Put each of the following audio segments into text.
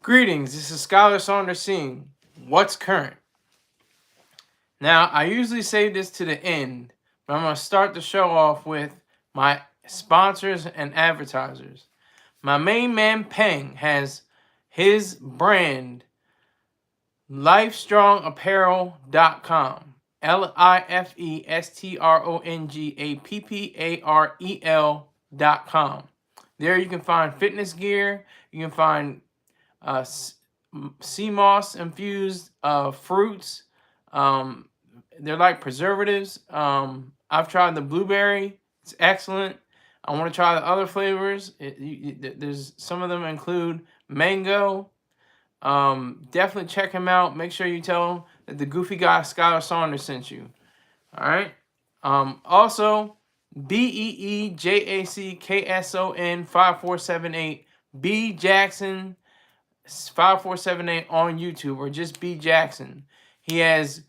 Greetings, this is Scholar Saunders seeing what's current. Now, I usually save this to the end, but I'm going to start the show off with my sponsors and advertisers. My main man Peng has his brand, lifestrongapparel.com. lifestrongapparel.com. There you can find fitness gear, you can find uh, sea moss infused fruits. Um, they're like preservatives. I've tried the blueberry; it's excellent. I want to try the other flavors. There's some of them include mango. Definitely check him out. Make sure you tell him that the Goofy Guy Scholar Saunders sent you. All right. Also, BEEJACKSON 5478 B Jackson 5478 on YouTube, or just B Jackson. He has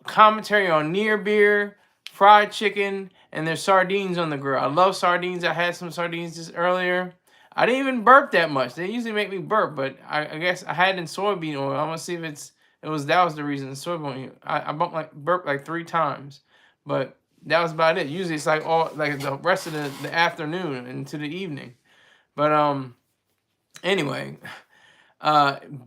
commentary on near beer, fried chicken, and there's sardines on the grill. I love sardines. I had some sardines just earlier. I didn't even burp that much. They usually make me burp, but I guess I had it in soybean oil. I'm gonna see if that was the reason. Soybean oil. I burped like 3 times, but that was about it. Usually it's like all like the rest of the afternoon into the evening. But anyway.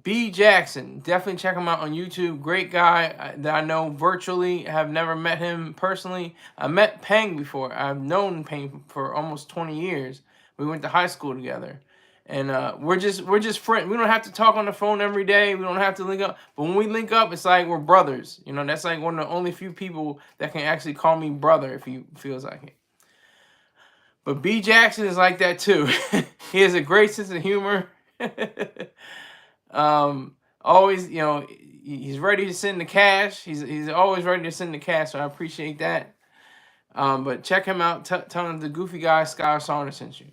B Jackson, definitely check him out on YouTube. Great guy that I know virtually. Have never met him personally. I met Peng before. I've known Peng for almost 20 years. We went to high school together, and we're just friends. We don't have to talk on the phone every day. We don't have to link up. But when we link up, it's like we're brothers. You know, that's like one of the only few people that can actually call me brother if he feels like it. But B Jackson is like that too. He has a great sense of humor. Always, you know, he's ready to send the cash. He's always ready to send the cash, so I appreciate that. But check him out. Tell him the Goofy Guy Scholar Saunders sent you.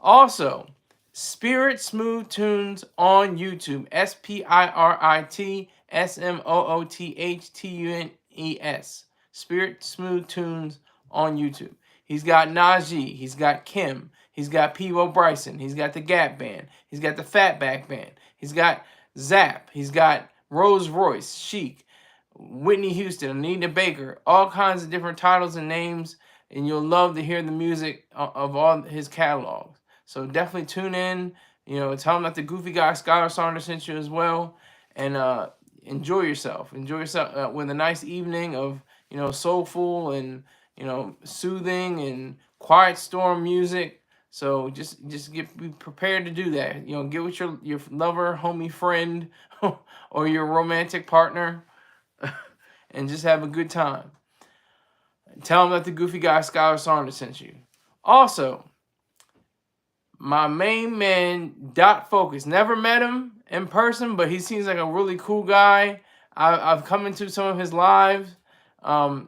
Also, Spirit Smooth Tunes on YouTube. SPIRITSMOOTHTUNES. Spirit Smooth Tunes on YouTube. He's got Najee. He's got Kim. He's got P.O. Bryson. He's got the Gap Band. He's got the Fatback Band. He's got Zap. He's got Rose Royce, Chic, Whitney Houston, Anita Baker, all kinds of different titles and names, and you'll love to hear the music of all his catalogs. So definitely tune in. You know, tell him that the Goofy Guy Scholar Saunders sent you as well, and enjoy yourself. Enjoy yourself with a nice evening of, you know, soulful and, you know, soothing and quiet storm music. So just be prepared to do that. You know, get with your lover, homie, friend, or your romantic partner, and just have a good time. Tell them that the Goofy Guy Scholar Saunders sent you. Also, my main man, Dot Focus. Never met him in person, but he seems like a really cool guy. I've come into some of his lives.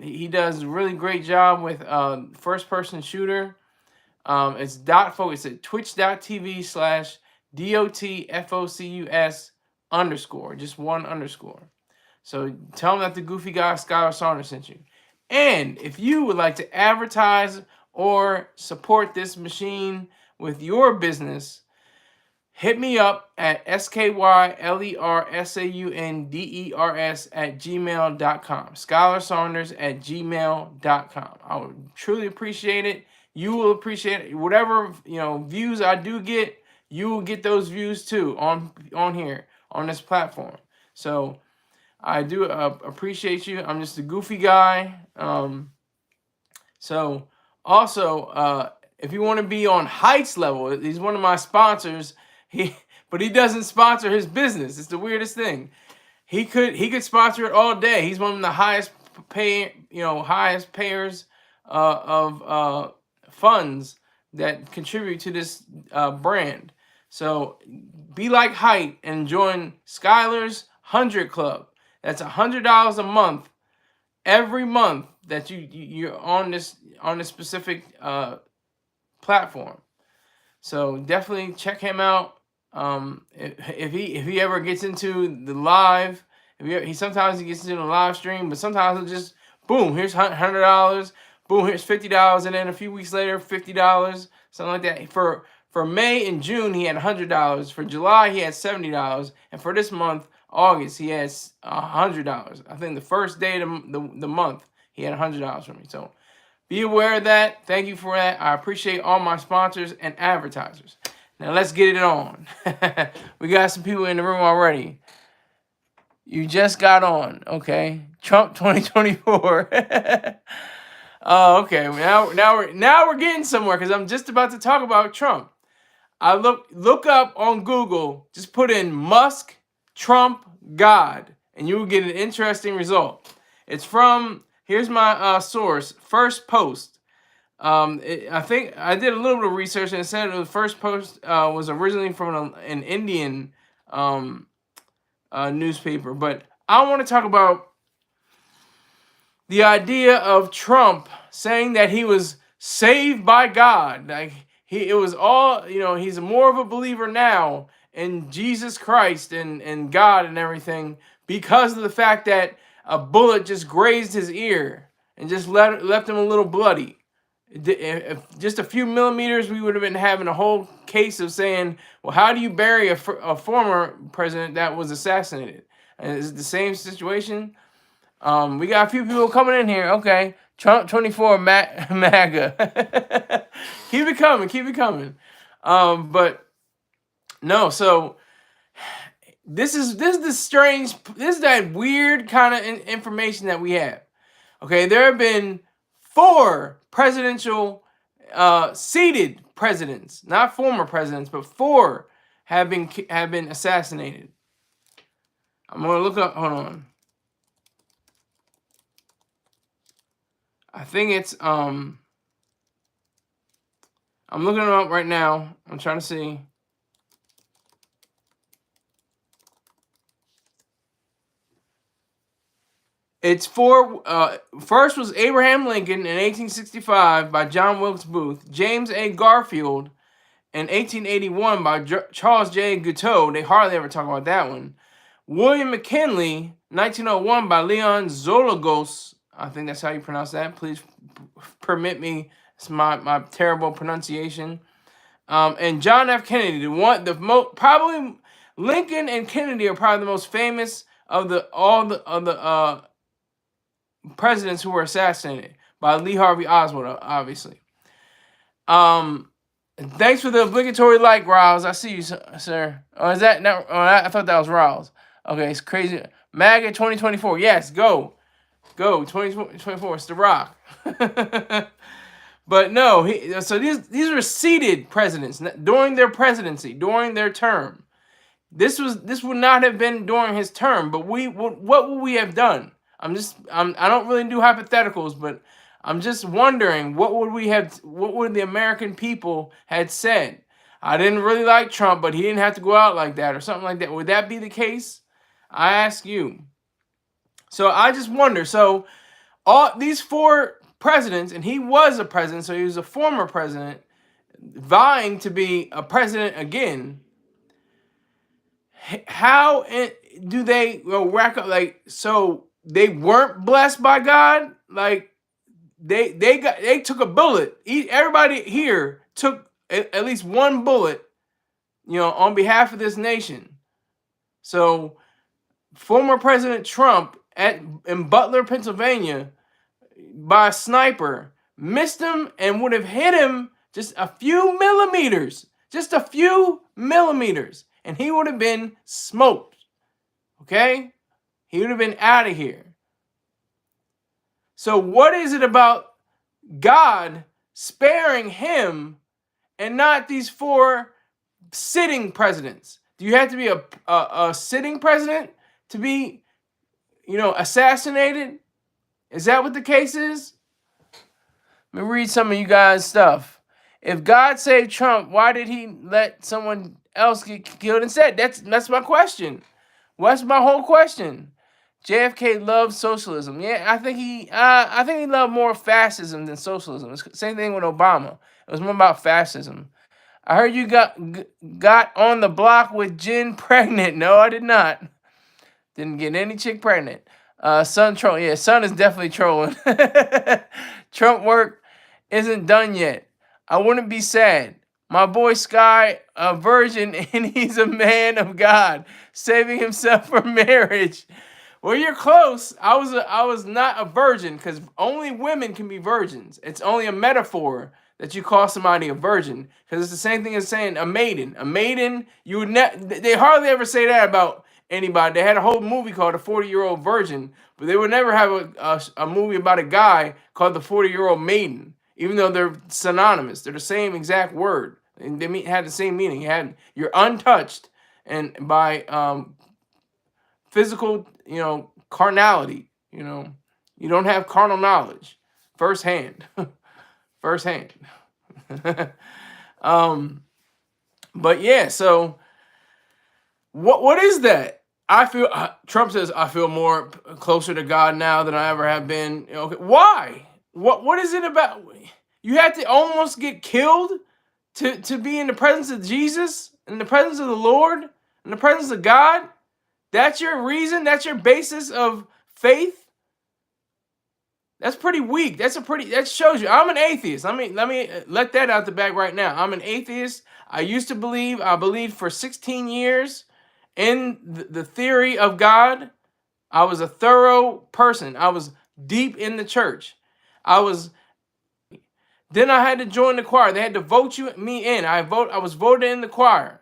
He does a really great job with first-person shooter. It's Dot Focus at twitch.tv/DOTFOCUS_, just one underscore. So tell them that the Goofy Guy Scholar Saunders sent you. And if you would like to advertise or support this machine with your business, hit me up at SKYLERSAUNDERS@gmail.com. ScholarSaunders@gmail.com. I would truly appreciate it. You will appreciate it. Whatever, you know, views I do get, you will get those views too on here, on this platform. So I do appreciate you. I'm just a goofy guy. So also, if you want to be on Heights level, he's one of my sponsors. But he doesn't sponsor his business. It's the weirdest thing. He could sponsor it all day. He's one of the highest payers of funds that contribute to this brand. So be like Height and join Skylar's 100 Club. That's $100 a month, every month that you're on this specific platform. So definitely check him out. If he ever gets into the live, he sometimes gets into the live stream, but sometimes he'll just boom, here's $100, boom, here's $50, and then a few weeks later, $50, something like that for For May and June, he had $100. For July, he had $70. And for this month, August, he has $100. I think the first day of the month, he had $100 from me. So be aware of that. Thank you for that. I appreciate all my sponsors and advertisers. Now let's get it on. We got some people in the room already. You just got on, okay? Trump 2024. Oh, okay. Now we're getting somewhere because I'm just about to talk about Trump. I look up on Google, just put in Musk, Trump, God, and you will get an interesting result. It's from, here's my source, First Post. I think I did a little bit of research and it said the first post was originally from an Indian newspaper. But I want to talk about the idea of Trump saying that he was saved by God. Like it was all, he's more of a believer now in Jesus Christ and God and everything because of the fact that a bullet just grazed his ear and just left him a little bloody. If just a few millimeters, we would have been having a whole case of saying, well, how do you bury a former president that was assassinated? And is it the same situation? We got a few people coming in here. Okay, Trump 24 MAGA. Keep it coming. But no, so this is that weird kind of information that we have. Okay, there have been 4 presidential seated presidents, not former presidents, but 4 have been assassinated. I'm gonna look up. Hold on. I think it's I'm looking them up right now. I'm trying to see. It's 4. First was Abraham Lincoln in 1865 by John Wilkes Booth. James A. Garfield in 1881 by Charles J. Guiteau. They hardly ever talk about that one. William McKinley, 1901 by Leon Zologos. I think that's how you pronounce that. Please permit me. It's my terrible pronunciation. And John F. Kennedy, probably Lincoln and Kennedy are probably the most famous of all the presidents who were assassinated by Lee Harvey Oswald, obviously. Thanks for the obligatory like, Riles. I see you, sir. Oh, is that not? Oh, I thought that was Riles. Okay, it's crazy. MAGA 2024. Yes, go 2024. It's The Rock. But no, so these were seated presidents during their presidency, during their term. This would not have been during his term, but what would we have done? I don't really do hypotheticals, but I'm just wondering what would the American people had said? I didn't really like Trump, but he didn't have to go out like that or something like that. Would that be the case? I ask you. So I just wonder. So all these 4 presidents, and he was a president, so he was a former president, vying to be a president again. How do they rack up? Like, so they weren't blessed by God. Like they took a bullet. Everybody here took at least one bullet, on behalf of this nation. So former President Trump in Butler, Pennsylvania, by a sniper, missed him and would have hit him just a few millimeters, and he would have been smoked. Okay? He would have been out of here. So what is it about God sparing him and not these 4 sitting presidents? Do you have to be a sitting president to be, assassinated? Is that what the case is? Let me read some of you guys' stuff. If God saved Trump, why did he let someone else get killed instead? That's my question. What's my whole question? JFK loved socialism. Yeah, I think he loved more fascism than socialism. It's the same thing with Obama. It was more about fascism. I heard you got on the block with Jen pregnant. No, I did not. Didn't get any chick pregnant. Son troll. Yeah, son is definitely trolling. Trump work isn't done yet. I wouldn't be sad. My boy Sky, a virgin, and he's a man of God, saving himself for marriage. Well, you're close. I was not a virgin because only women can be virgins. It's only a metaphor that you call somebody a virgin because it's the same thing as saying a maiden. A maiden, you would they hardly ever say that about anybody. They had a whole movie called The 40-Year-Old Virgin, but they would never have a movie about a guy called The 40-Year-Old Maiden, even though they're synonymous. They're the same exact word, and they had the same meaning. You're untouched and by physical, carnality. You don't have carnal knowledge firsthand, firsthand. um, but yeah, so what is that? I feel Trump says I feel more closer to God now than I ever have been. Okay, why? What is it about? You had to almost get killed to be in the presence of Jesus, in the presence of the Lord, in the presence of God. That's your reason? That's your basis of faith? That's pretty weak. That shows you. I'm an atheist. Let me let that out the bag right now. I'm an atheist. I believed for 16 years in the theory of God. I was a thorough person. I was deep in the church. I was Then I had to join the choir. They had to vote me in. I was voted in the choir.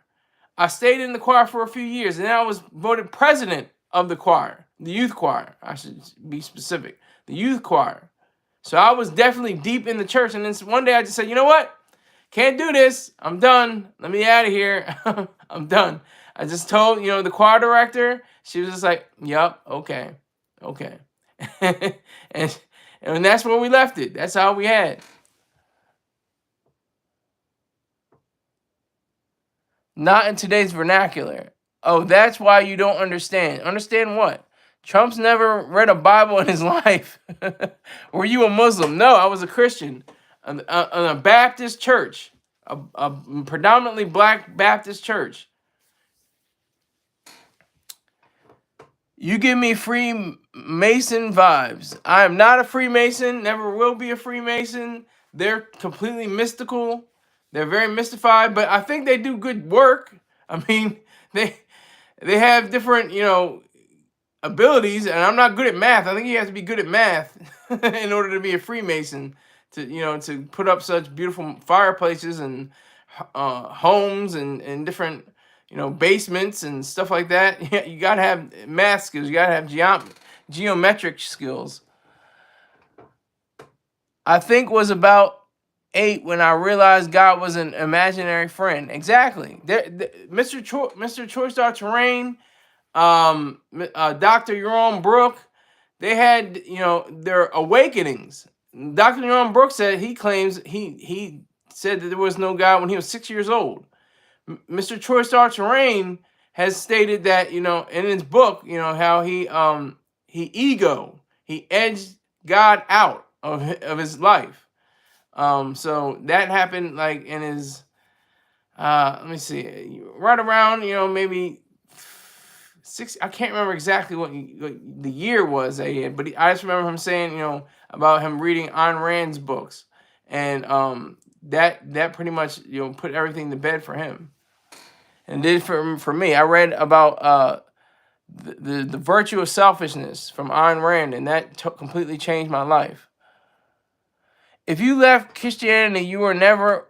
I stayed in the choir for a few years, and then I was voted president of the choir, the youth choir. I should be specific, the youth choir. So I was definitely deep in the church. And then one day I just said, you know what? Can't do this. I'm done. Let me out of here. I'm done. I just told, the choir director. She was just like, yup, okay. and that's where we left it. That's all we had. Not in today's vernacular. Oh, that's why you don't understand. Understand what? Trump's never read a Bible in his life. Were you a Muslim? No, I was a Christian. In a Baptist church. A predominantly black Baptist church. You give me Freemason vibes. I am not a Freemason. Never will be a Freemason. They're completely mystical. They're very mystified, but I think they do good work. I mean, they have different, abilities, and I'm not good at math. I think you have to be good at math in order to be a Freemason, to put up such beautiful fireplaces and homes and different, basements and stuff like that. You gotta have math skills. You gotta have geometric skills. I think was about 8 when I realized God was an imaginary friend. Exactly. Mr. Choice Star Terrain, Dr. Jerome Brook, they had, their awakenings. Dr. Jerome Brook said he claims he said that there was no God when he was 6 years old. Mr. Choice Star Terrain has stated that, in his book, how he edged God out of his life. So that happened like in his let me see, right around, maybe 6. I can't remember exactly what the year was that he had, but I just remember him saying, about him reading Ayn Rand's books, and that pretty much, put everything to bed for him, and did for me. I read about the virtue of selfishness from Ayn Rand, and that completely changed my life. If you left Christianity, you were never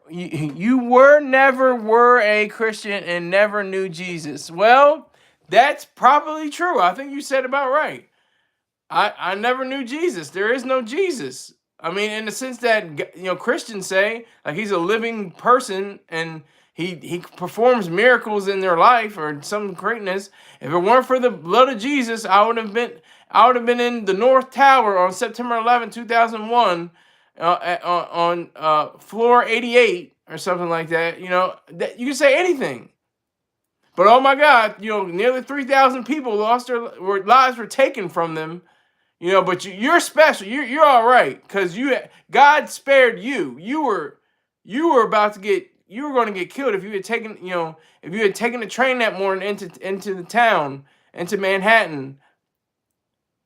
a Christian and never knew Jesus. Well, that's probably true. I think you said about right. I never knew Jesus. There is no Jesus. I mean, in the sense that, Christians say, like, he's a living person and he performs miracles in their life or some greatness. If it weren't for the blood of Jesus, I would have been in the North Tower on September 11, 2001, on floor 88 or something like that. That you can say anything. But oh my God, nearly 3,000 people lost their lives were taken from them. But you're special. You're all right because God spared you. You were going to get killed if you had taken the train that morning into the town, into Manhattan,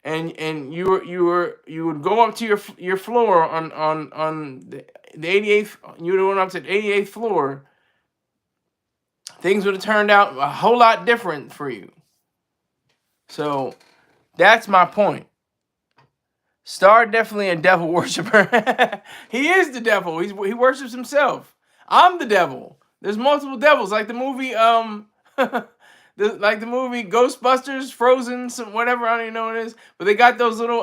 and you would go up to your floor on the 88th. You would have went up to the 88th floor, things would have turned out a whole lot different for you. So that's my point. Star definitely a devil worshiper. He is the devil. He worships himself. I'm the devil. There's multiple devils, like the movie like the movie Ghostbusters, Frozen, some whatever, I don't even know what it is. But they got those little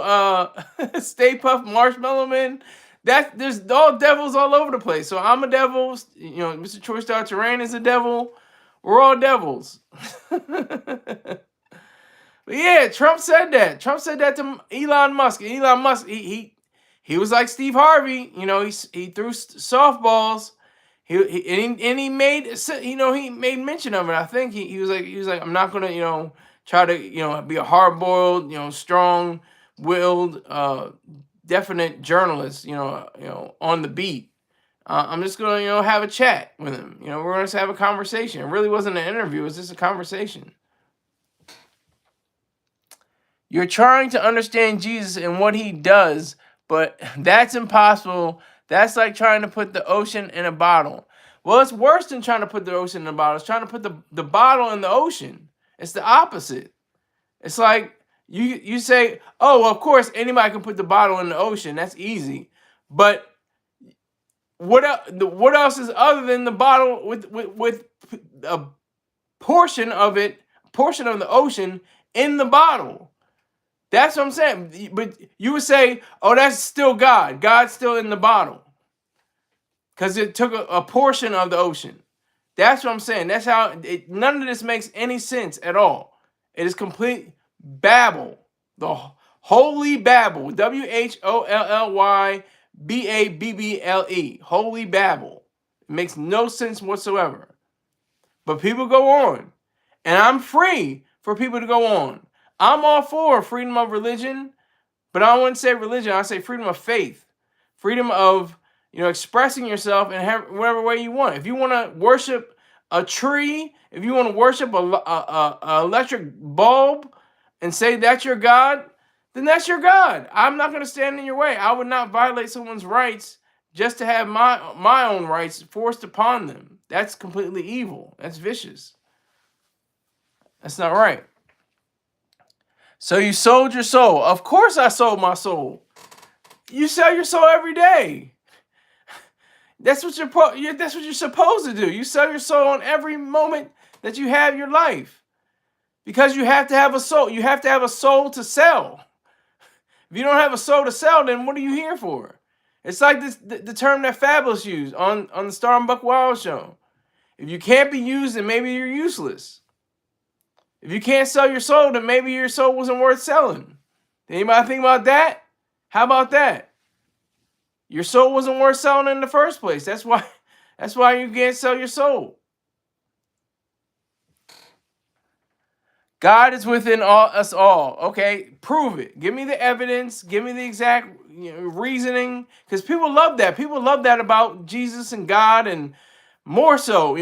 Stay Puft Marshmallow Men. There's all devils all over the place. So I'm a devil. You know, Mr. Choice Star Terrain is a devil. We're all devils. But yeah, Trump said that. Trump said that to Elon Musk. Elon Musk, he was like Steve Harvey. You know, he threw softballs. He made, you know, he made mention of it. I think he was like, I'm not gonna, you know, try to, you know, be a hard-boiled, you know, strong-willed, definite journalist, you know, on the beat. I'm just gonna, you know, have a chat with him. You know, we're gonna just have a conversation. It really wasn't an interview. It was just a conversation. You're trying to understand Jesus and what he does, but that's impossible. That's like trying to put the ocean in a bottle. Well, it's worse than trying to put the ocean in a bottle. It's trying to put the bottle in the ocean. It's the opposite. It's like you say, oh, well, of course, anybody can put the bottle in the ocean. That's easy. But what else is other than the bottle with a portion of the ocean in the bottle? That's what I'm saying. But you would say, oh, that's still God. God's still in the bottle. Because it took a portion of the ocean. That's what I'm saying. That's how none of this makes any sense at all. It is complete babble. The holy babble. WHOLLYBABBLE. Holy babble. It makes no sense whatsoever. But people go on. And I'm free for people to go on. I'm all for freedom of religion, but I wouldn't say religion. I say freedom of faith, freedom of, you know, expressing yourself in whatever way you want. If you want to worship a tree, if you want to worship a electric bulb and say that's your God, then that's your God. I'm not going to stand in your way. I would not violate someone's rights just to have my own rights forced upon them. That's completely evil. That's vicious. That's not right. So you sold your soul. Of course I sold my soul. You sell your soul every day. That's what you're supposed to do. You sell your soul on every moment that you have your life. Because you have to have a soul. You have to have a soul to sell. If you don't have a soul to sell, then what are you here for? It's like the term that Fabulous used on the Star and Buck Wild show. If you can't be used, then maybe you're useless. If you can't sell your soul, then maybe your soul wasn't worth selling. Anybody think about that? How about that? Your soul wasn't worth selling in the first place. That's why you can't sell your soul. God is within us all. Okay, prove it. Give me the evidence. Give me the exact reasoning. Because people love that. People love that about Jesus and God, and more so,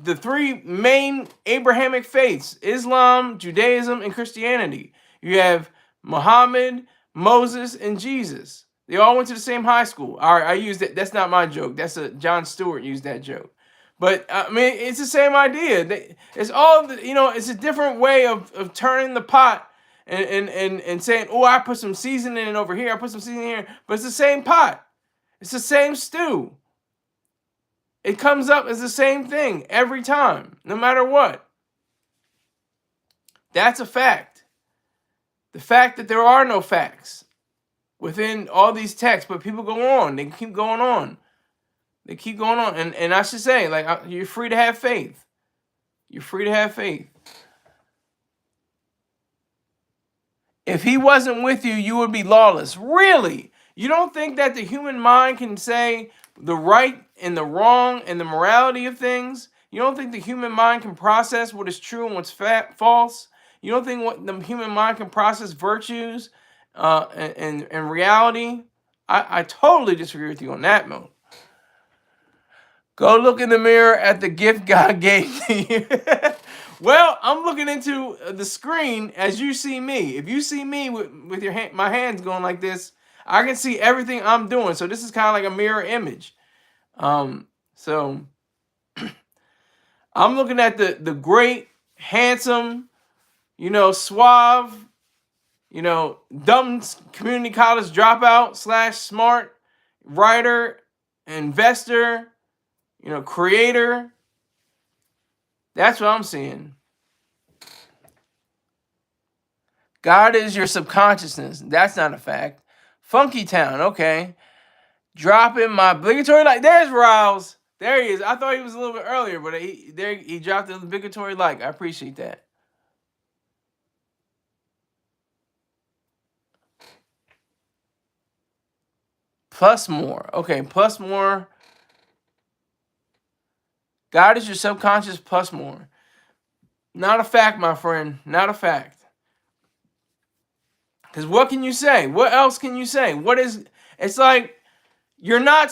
the three main Abrahamic faiths: Islam, Judaism, and Christianity. You have Muhammad, Moses, and Jesus. They all went to the same high school. All right, I used it. That's not my joke. John Stewart used that joke. But I mean, it's the same idea. It's all it's a different way of turning the pot and saying, oh, I put some seasoning over here. I put some seasoning here. But it's the same pot. It's the same stew. It comes up as the same thing every time, no matter what. That's a fact. The fact that there are no facts within all these texts, but people go on. They keep going on. They keep going on. And I should say, like, you're free to have faith. You're free to have faith. If he wasn't with you, you would be lawless. Really? You don't think that the human mind can say the right and the wrong and the morality of things? You don't think the human mind can process what is true and what's false? You don't think what the human mind can process virtues and reality? I totally disagree with you on that note. Go look in the mirror at the gift God gave you. Well, I'm looking into the screen as you see me. If you see me with my hands going like this, I can see everything I'm doing. So this is kind of like a mirror image. So I'm looking at the great, handsome, suave, dumb community college dropout / smart writer, investor, creator. That's what I'm seeing. God is your subconsciousness. That's not a fact. Funky Town, okay. Dropping my obligatory like. There's Riles. There he is. I thought he was a little bit earlier, but he dropped the obligatory like. I appreciate that. Plus more. Okay, plus more. God is your subconscious plus more. Not a fact, my friend. Not a fact. Because what can you say? What else can you say? It's like, you're not,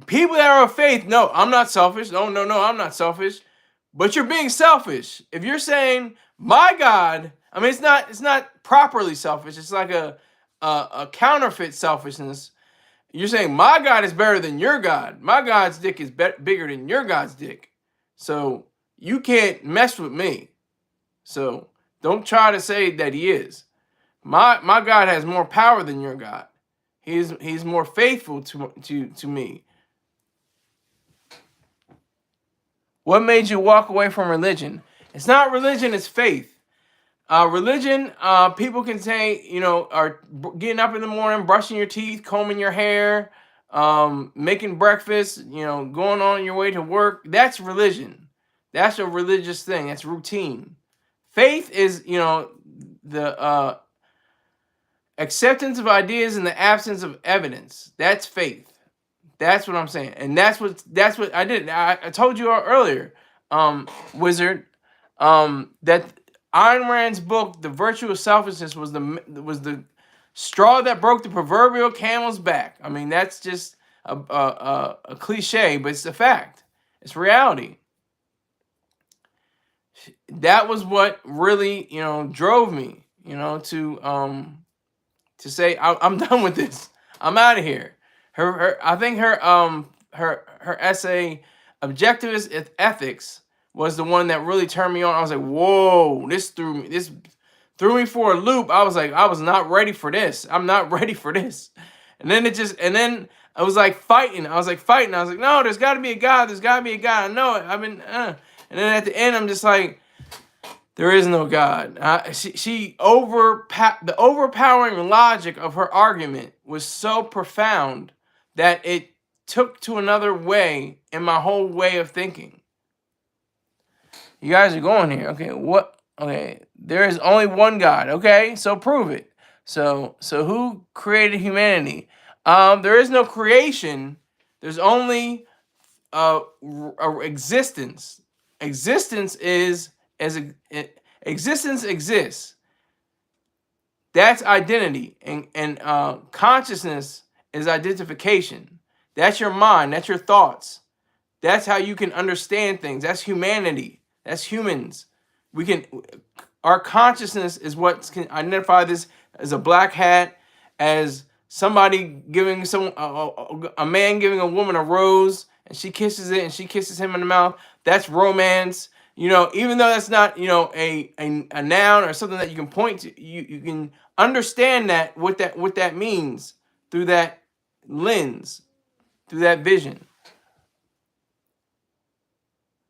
people that are of faith, no, I'm not selfish. No, I'm not selfish. But you're being selfish. If you're saying, my God, I mean, it's not properly selfish. It's like a counterfeit selfishness. You're saying, my God is better than your God. My God's dick is bigger than your God's dick. So you can't mess with me. So don't try to say that he is. My God has more power than your God. He's more faithful to me. What made you walk away from religion? It's not religion, it's faith. Religion, people can say, are getting up in the morning, brushing your teeth, combing your hair, making breakfast, going on your way to work. That's religion. That's a religious thing. That's routine. Faith is, the acceptance of ideas in the absence of evidence. That's faith. That's what I'm saying. And that's what I did. I told you earlier, Wizard, that Ayn Rand's book, The Virtue of Selfishness, was the straw that broke the proverbial camel's back. I mean, that's just a cliche, but it's a fact. It's reality. That was what really, drove me, to say, I'm done with this. I'm out of here. I think her essay, Objectivist Ethics, was the one that really turned me on. I was like, whoa, this threw me for a loop. I was like, I was not ready for this. I'm not ready for this. And then I was like fighting. I was like, no, there's got to be a God. There's got to be a God. I know it. And then at the end, I'm just like, there is no God. The overpowering logic of her argument was so profound that it took to another way in my whole way of thinking. You guys are going here. Okay, what? Okay, there is only one God. Okay, so prove it. So who created humanity? There is no creation. There's only a existence. Existence exists. That's identity, and consciousness is identification. That's your mind. That's your thoughts. That's how you can understand things. That's humanity. That's humans. Our consciousness is what can identify this as a black hat, as somebody giving a man giving a woman a rose, and she kisses it, and she kisses him in the mouth. That's romance. Even though that's not, a noun or something that you can point to, you can understand what that means through that lens, through that vision.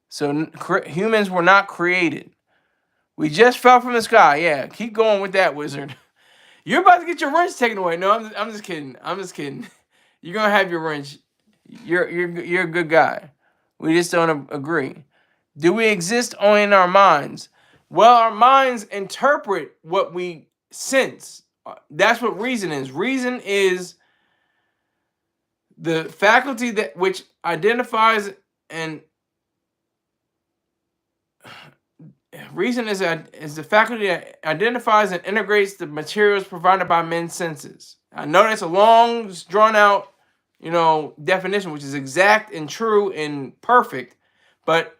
So humans were not created. We just fell from the sky. Yeah, keep going with that, Wizard. You're about to get your wrench taken away. No, I'm just kidding. I'm just kidding. You're gonna have your wrench. You're a good guy. We just don't agree. Do we exist only in our minds? Well, our minds interpret what we sense. That's what reason is. Reason is the faculty which identifies and reason is the faculty that identifies and integrates the materials provided by men's senses. I know that's a long, drawn out, definition, which is exact and true and perfect, but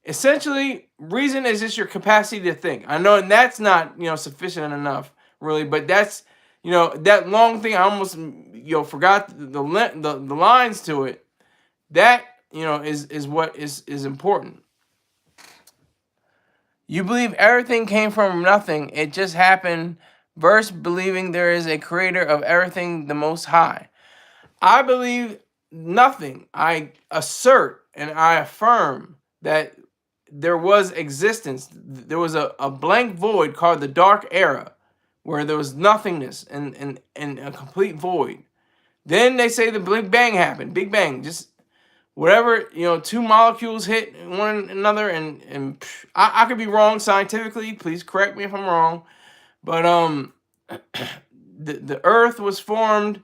essentially, reason is just your capacity to think. I know, and that's not, sufficient enough, really, but that's, that long thing, I almost, forgot the lines to it. That, is what is important. You believe everything came from nothing. It just happened. Verse believing there is a creator of everything, the Most High. I believe nothing. I assert and I affirm that there was existence. There was a blank void called the Dark Era, where there was nothingness and a complete void. Then they say the Big Bang happened. Big Bang, just whatever, two molecules hit one another, and I could be wrong scientifically. Please correct me if I'm wrong. But the Earth was formed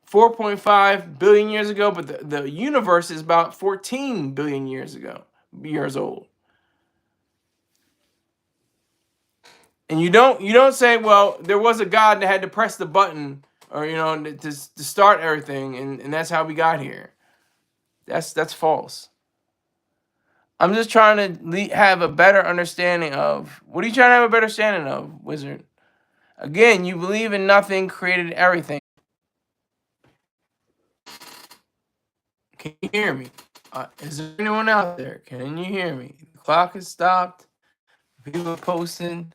4.5 billion years ago, but the universe is about 14 billion years old. And you don't say, well, there was a God that had to press the button, or to start everything, and that's how we got here. That's false. I'm just trying to have a better understanding of, what are you trying to have a better understanding of, Wizard? Again, you believe in nothing created everything. Can you hear me? Is there anyone out there? Can you hear me? The clock has stopped. People are posting.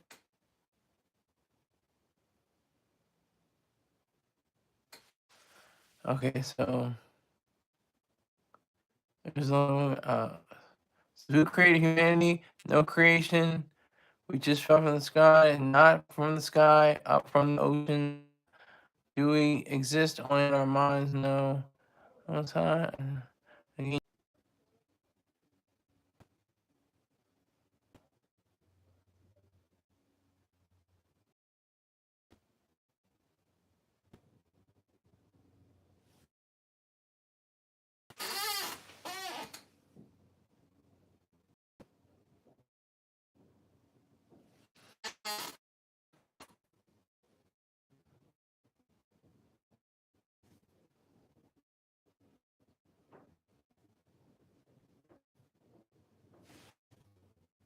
Okay, so there's no so who created humanity? No creation. We just fell from the sky, not from the sky, up from the ocean. Do we exist only in our minds? No. No time.